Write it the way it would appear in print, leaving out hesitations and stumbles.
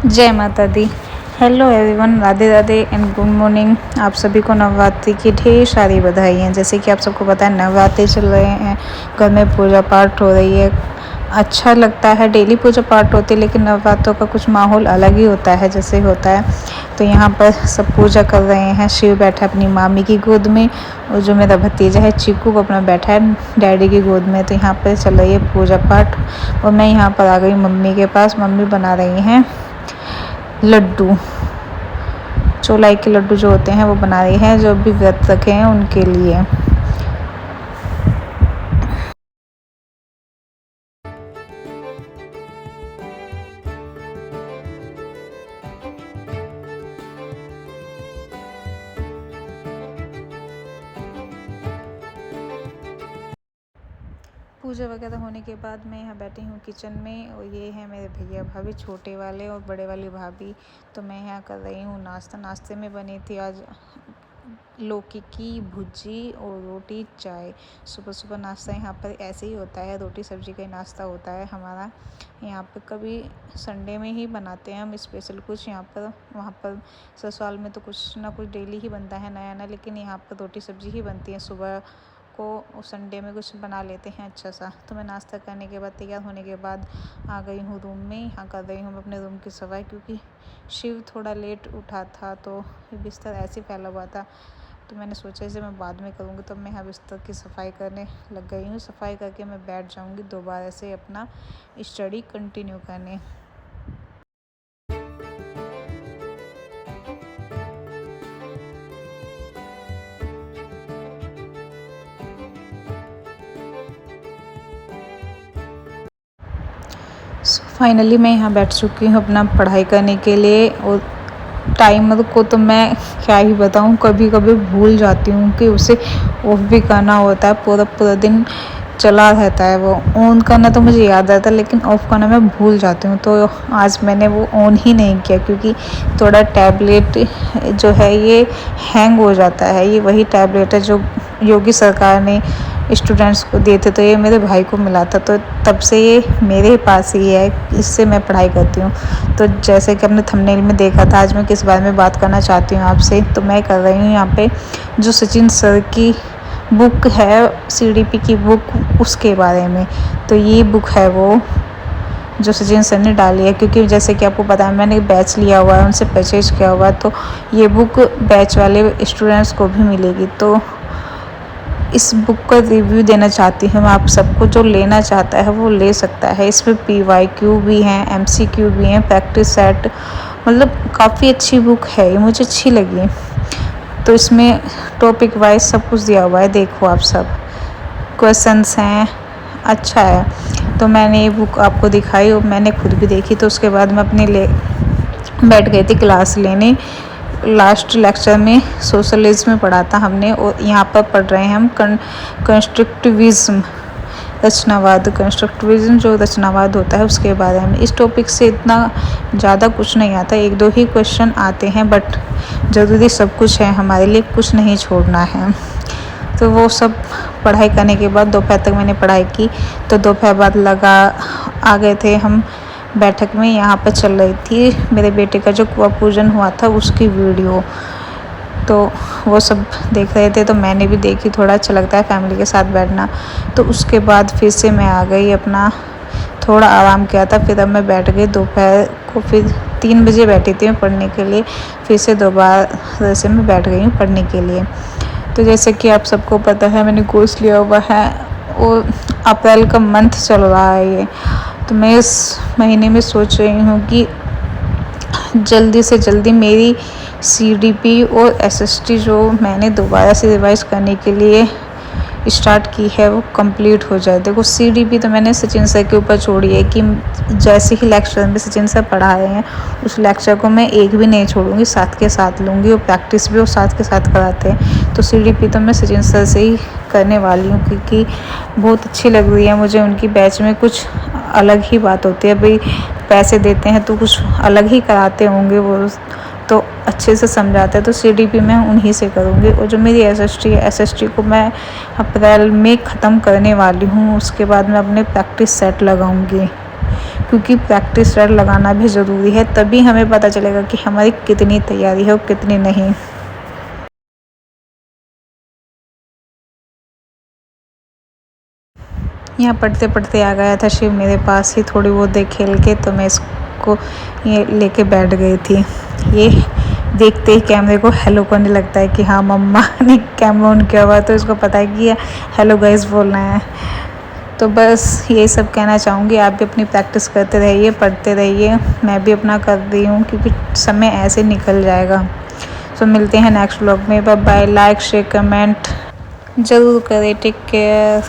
जय माता दी। Hello everyone, Radhe Radhe and good morning. आप सभी को नवरात्रि की ढेर सारी बधाई हैं। जैसे कि आप सबको पता है नवरात्रि चल रहे हैं, घर में पूजा पाठ हो रही है। अच्छा लगता है, डेली पूजा पाठ होती है, लेकिन नवरात्रों का कुछ माहौल अलग ही होता है जैसे होता है। तो यहाँ पर सब पूजा कर रहे हैं। शिव बैठा अपनी मामी की गोद में, और जो मेरा भतीजा है चीकू वो अपना बैठा है डैडी की गोद में। तो यहाँ पर चल रही है पूजा पाठ, और मैं यहाँ पर आ गई मम्मी के पास। मम्मी बना रही हैं लड्डू, चौलाई के लड्डू जो होते हैं वो बना रही हैं, जो भी व्रत रखे हैं उनके लिए। पूजा वगैरह होने के बाद मैं यहाँ बैठी हूँ किचन में, और ये है मेरे भैया भाभी, छोटे वाले और बड़े वाली भाभी। तो मैं यहाँ कर रही हूँ नाश्ता। नाश्ते में बनी थी आज लौकी की भुजी और रोटी चाय। सुबह सुबह नाश्ता यहाँ पर ऐसे ही होता है, रोटी सब्जी का ही नाश्ता होता है हमारा यहाँ पर। कभी संडे में ही बनाते हैं हम स्पेशल कुछ यहाँ पर। वहाँ पर ससुराल में तो कुछ ना कुछ डेली ही बनता है नया नया, लेकिन यहाँ पर रोटी सब्जी ही बनती है सुबह को। संडे में कुछ बना लेते हैं अच्छा सा। तो मैं नाश्ता करने के बाद, तैयार होने के बाद आ गई हूँ रूम में। यहाँ कर रही हूँ अपने रूम की सफाई, क्योंकि शिव थोड़ा लेट उठा था तो बिस्तर ऐसे फैला हुआ था। तो मैंने सोचा इसे मैं बाद में करूँगी। तो मैं यहाँ बिस्तर की सफाई करने लग गई हूँ। सफाई करके मैं बैठ जाऊँगी दोबारा से अपना स्टडी कंटिन्यू करने। फाइनली मैं यहाँ बैठ चुकी हूँ अपना पढ़ाई करने के लिए। और टाइमर को तो मैं क्या ही बताऊँ, कभी कभी भूल जाती हूँ कि उसे ऑफ भी करना होता है। पूरा पूरा दिन चला रहता है वो। ऑन करना तो मुझे याद रहता है, लेकिन ऑफ़ करना मैं भूल जाती हूँ। तो आज मैंने वो ऑन ही नहीं किया, क्योंकि थोड़ा टैबलेट जो है ये हैंग हो जाता है। ये वही टैबलेट है जो योगी सरकार ने स्टूडेंट्स को दिए थे, तो ये मेरे भाई को मिला था। तो तब से ये मेरे पास ही है, इससे मैं पढ़ाई करती हूँ। तो जैसे कि आपने थंबनेल में देखा था, आज मैं किस बारे में बात करना चाहती हूँ आपसे। तो मैं कर रही हूँ यहाँ पे जो सचिन सर की बुक है, सीडीपी की बुक, उसके बारे में। तो ये बुक है वो जो सचिन सर ने डाली है, क्योंकि जैसे कि आपको पता है मैंने बैच लिया हुआ है, उनसे परचेज किया हुआ है। तो ये बुक बैच वाले स्टूडेंट्स को भी मिलेगी। तो इस बुक का रिव्यू देना चाहती हूँ मैं आप सबको। जो लेना चाहता है वो ले सकता है। इसमें PYQ भी हैं, MCQ भी हैं, प्रैक्टिस सेट, मतलब काफ़ी अच्छी बुक है ये, मुझे अच्छी लगी। तो इसमें टॉपिक वाइज सब कुछ दिया हुआ है, देखो आप सब क्वेश्चंस हैं, अच्छा है। तो मैंने ये बुक आपको दिखाई और मैंने खुद भी देखी। तो उसके बाद मैं अपने ले बैठ गई थी क्लास लेने। लास्ट लेक्चर में सोशलिज्म में पढ़ा था हमने, और यहाँ पर पढ़ रहे हैं हम कंस्ट्रक्टिविज्म, रचनावाद। कंस्ट्रक्टिविज्म जो रचनावाद होता है उसके बारे में। इस टॉपिक से इतना ज़्यादा कुछ नहीं आता, एक दो ही क्वेश्चन आते हैं, बट ज़रूरी सब कुछ है हमारे लिए, कुछ नहीं छोड़ना है। तो वो सब पढ़ाई करने के बाद दोपहर तक मैंने पढ़ाई की। तो दोपहर बाद आ गए थे हम बैठक में। यहाँ पर चल रही थी मेरे बेटे का जो कुआं पूजन हुआ था उसकी वीडियो, तो वो सब देख रहे थे। तो मैंने भी देखी, थोड़ा अच्छा लगता है फैमिली के साथ बैठना। तो उसके बाद फिर से मैं आ गई, अपना थोड़ा आराम किया था। फिर अब मैं बैठ गई दोपहर को, फिर 3 बजे बैठी थी मैं पढ़ने के लिए। फिर से दोबारा से मैं बैठ गई हूँ पढ़ने के लिए। तो जैसे कि आप सबको पता है मैंने कोर्स लिया हुआ है, और अप्रैल का मंथ चल रहा है ये। तो मैं इस महीने में सोच रही हूँ कि जल्दी से जल्दी मेरी CDP और SST जो मैंने दोबारा से रिवाइज करने के लिए स्टार्ट की है वो कंप्लीट हो जाए। देखो CDP तो मैंने सचिन सर के ऊपर छोड़ी है, कि जैसे ही लेक्चर में सचिन सर पढ़ा रहे हैं उस लेक्चर को मैं एक भी नहीं छोड़ूंगी, साथ के साथ लूँगी, और प्रैक्टिस भी वो साथ के साथ कराते हैं। तो CDP तो मैं सचिन सर से ही करने वाली हूँ, क्योंकि बहुत अच्छी लग रही है मुझे उनकी बैच में। कुछ अलग ही बात होती है भाई, पैसे देते हैं तो कुछ अलग ही कराते होंगे वो, तो अच्छे से समझाते हैं। तो CDP मैं उन्हीं से करूँगी। और जो मेरी SST को मैं अप्रैल में ख़त्म करने वाली हूँ। उसके बाद मैं अपने प्रैक्टिस सेट लगाऊँगी। क्योंकि प्रैक्टिस रट लगाना भी ज़रूरी है, तभी हमें पता चलेगा कि हमारी कितनी तैयारी है और कितनी नहीं। यहाँ पढ़ते पढ़ते आ गया था शिव मेरे पास ही, थोड़ी बहुत देर खेल के तो मैं इसको ये लेके बैठ गई थी। ये देखते ही कैमरे को हेलो करने लगता है कि हाँ मम्मा ने कैमरा ऑन किया हुआ, तो इसको पता है कि हेलो गाइस बोलना है। तो बस यही सब कहना चाहूँगी, आप भी अपनी प्रैक्टिस करते रहिए, पढ़ते रहिए, मैं भी अपना कर रही हूँ क्योंकि समय ऐसे निकल जाएगा। तो मिलते हैं नेक्स्ट व्लॉग में, bye bye. Like share comment ज़रूर करें। Take care.